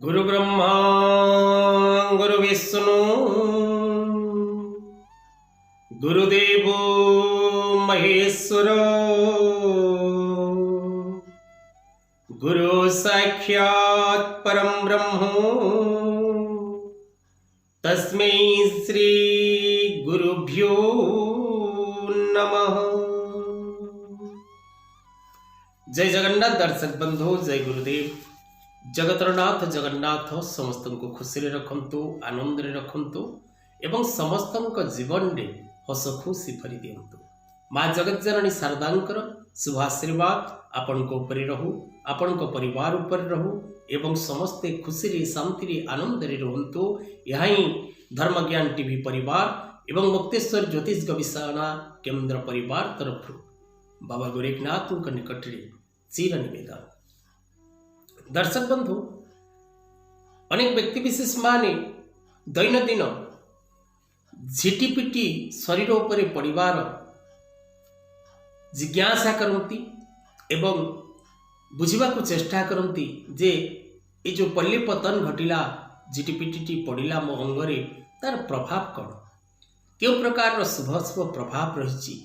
गुरु ब्रह्मा गुरु विष्णु गुरुदेव महेश्वर गुरु साक्षात् परम ब्रह्म तस्मै श्री गुरुभ्यो नमः। जय जगन्नाथ दर्शक बंधु, जय गुरुदेव। जगतरनाथ जगन्नाथ समस्त को खुशी रखंतु, आनंद रखंतु एवं समस्त जीवन में हस खुशी भरी दिंतु। माँ जगत जननी शारदांकर शुभ आशीर्वाद आपण को ऊपर रहू, आपण को परिवार ऊपर रहू एवं समस्ते खुशी शांति आनंद रुहतु। यही धर्म ज्ञान टीवी परिवार एवं मुक्तेश्वर ज्योतिष गवेषणा केंद्र परिवार तरफ बाबा गोरखनाथ निकट चिर निवेदन। दर्शक बंधु, अनेक व्यक्ति विशेष माने दैनंदिन झिटिपिटी शरीर उपरे पड़िबार जिज्ञासा करती एवं बुझा चेष्टा करती जे ये जो पल्ली पतन घटिला, झिटिपिटी पड़ा मो अंगरे तार प्रभाव कौन, क्यों प्रकार शुभ शुभ प्रभाव रही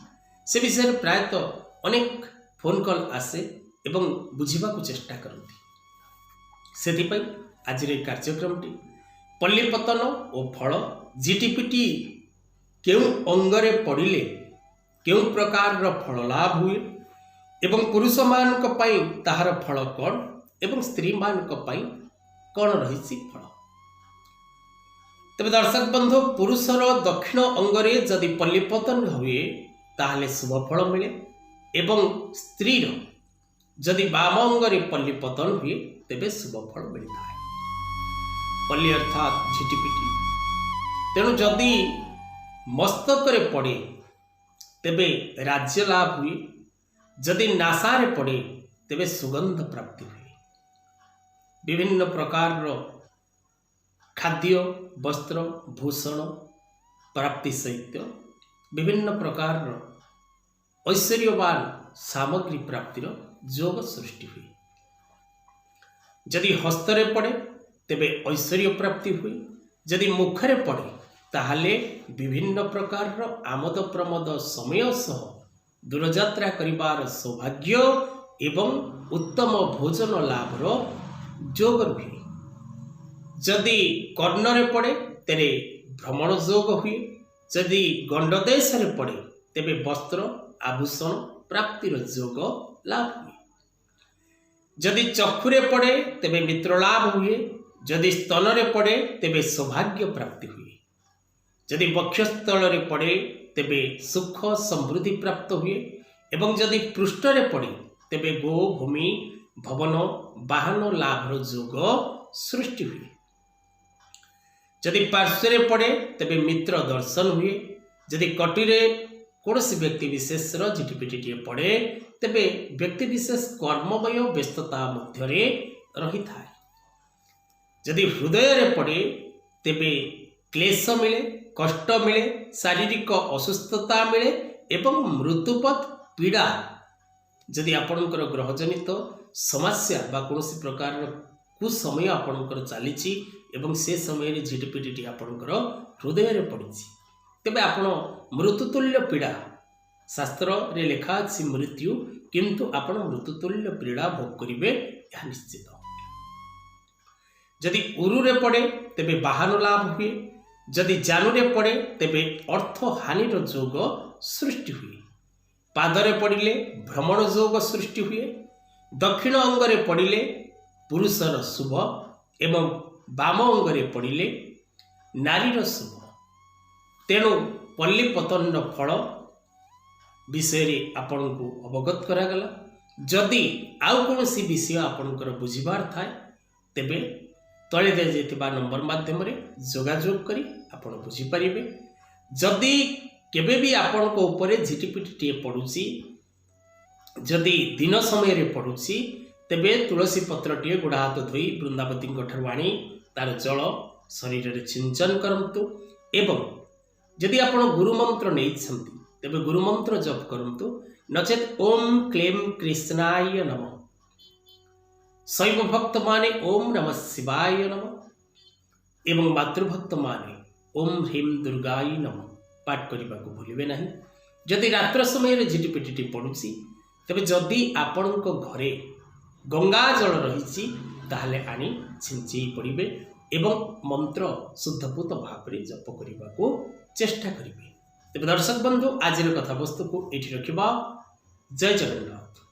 से विषय प्रायतः अनेक फोन कॉल आसे एवं बुझा चेष्टा करती। से आज कार्यक्रमटी पल्ली पतन और फल झिटिपिटी क्यों अंगरे पड़े क्यों प्रकार फल लाभ हुए एवं पुरुष मानक पई ताहार फल कौन एवं स्त्री मानक पई कौन रही फल। तबे दर्शक बंधु, पुरुषर दक्षिण अंगरे जदि पल्ली पतन हुए ताहले शुभ फल मिले एवं स्त्री जदि वाम अंगरे पल्ली पतन हुए तेबे शुभ फल मिलता है। पल्ली अर्थात झिटिपिटी, तेणु जदि मस्तक पड़े तेबे राज्य लाभ हुए, जदि नासारे पड़े तेबे सुगंध प्राप्ति हुए। विभिन्न प्रकार खाद्य वस्त्र भूषण प्राप्ति सहित विभिन्न प्रकार ऐश्वर्यवान सामग्री प्राप्तिर जोग सृष्टि हुए। जदि हस्तरे पड़े तेबे ऐश्वर्य प्राप्ति हुए, जदि मुखरे पड़े ताहले विभिन्न प्रकार आमद प्रमोद समय सह दूरयात्रा करिबार सौभाग्य एवं उत्तम भोजन लाभर जोग रुहे। जदि कर्णरे पड़े तेरे भ्रमण जोग हुए, जदि गंडदेश पड़े तेबे वस्त्र आभूषण प्राप्तिर जोग लाभ हुए। जदि चक्षुरे पड़े तेबे मित्र लाभ हुए, जदि स्तनरे पड़े तेबे सौभाग्य प्राप्ति हुए, जदि वक्षस्थल पड़े तेबे सुख समृद्धि प्राप्त हुए एवं जदि पृष्ठरे पड़े तेबे गो भूमि भवन वाहन लाभर जोग सृष्टि हुए। जदि पार्श्वरे पड़े तेबे मित्र दर्शन हुए, जदि कटिरे कौनसी व्यक्ति विशेष झिटिपिटी पड़े तेबे व्यक्ति विशेष कर्ममय व्यस्तता मध्यरे रही थाए। जदि हृदय पड़े तेबे क्लेश मिले, कष्ट मिले, शारीरिक असुस्थता मिले एवं मृत्युपथ पीड़ा। जदि आपणकर ग्रहजनित समस्या बा कौनसी प्रकार कुसमय आपणकर चली एवं से समय झिटिपिटी आपणकर हृदय पड़ी तेबे आपण मृत्युतुल्य पीड़ा, शास्त्र रे लेखा अच्छी मृत्यु किंतु आपण मृत्युतुल्य पीड़ा भोग करेंगे यह निश्चित। जदि उरुरे पड़े तेबे वाहन लाभ हुए, जदि जानुरे पड़े तेबे अर्थ हानिर जोग सृष्टि हुए। पादरे पड़िले भ्रमण जोग सृष्टि हुए, दक्षिण अंगरे पड़िले पुरुषर शुभ एवं वाम अंगरे पड़िले नारीर शुभ। तेणु पल्ली पतन फल विषय आपण को अवगत करागला। जदि आउ कौन विषय आपणकर बुझीबार थाए तेबे तले दिया नंबर माध्यम जोगाजोग करी आपण बुझीपारे। जदि केबे भी आपण को ऊपर झिटिपिटी पड़ुची, जदि दिन समय पड़ुची तेबे तुलसी पत्र टे गोड़ हाथ धोई वृंदावती ठार आनी तार जल शरीर में सिंचन करंतु एवं जदि आपण गुरुमंत्र नहीं तेबे गुरुमंत्र जप करंतु, नचेत ओम क्लीं कृष्णाय नमः शैव भक्त माने ओम नमः शिवाय नमः एवं मातृभक्त माने ओम ह्रीं दुर्गाय नमः पाठ करने को भूलिबे नहीं। जदि रात्र समय झिटिपिटिटी पड़ुछि तेबे जदि आपणक घरे गंगा जल रही ताहले आनी छिंचई पड़िबे एवं मंत्र शुद्धपूत भाव में जप करने को चेष्टा करेंगे। तेज दर्शक बंधु आज कथा वस्तु को ये रखा। जय जगन्नाथ।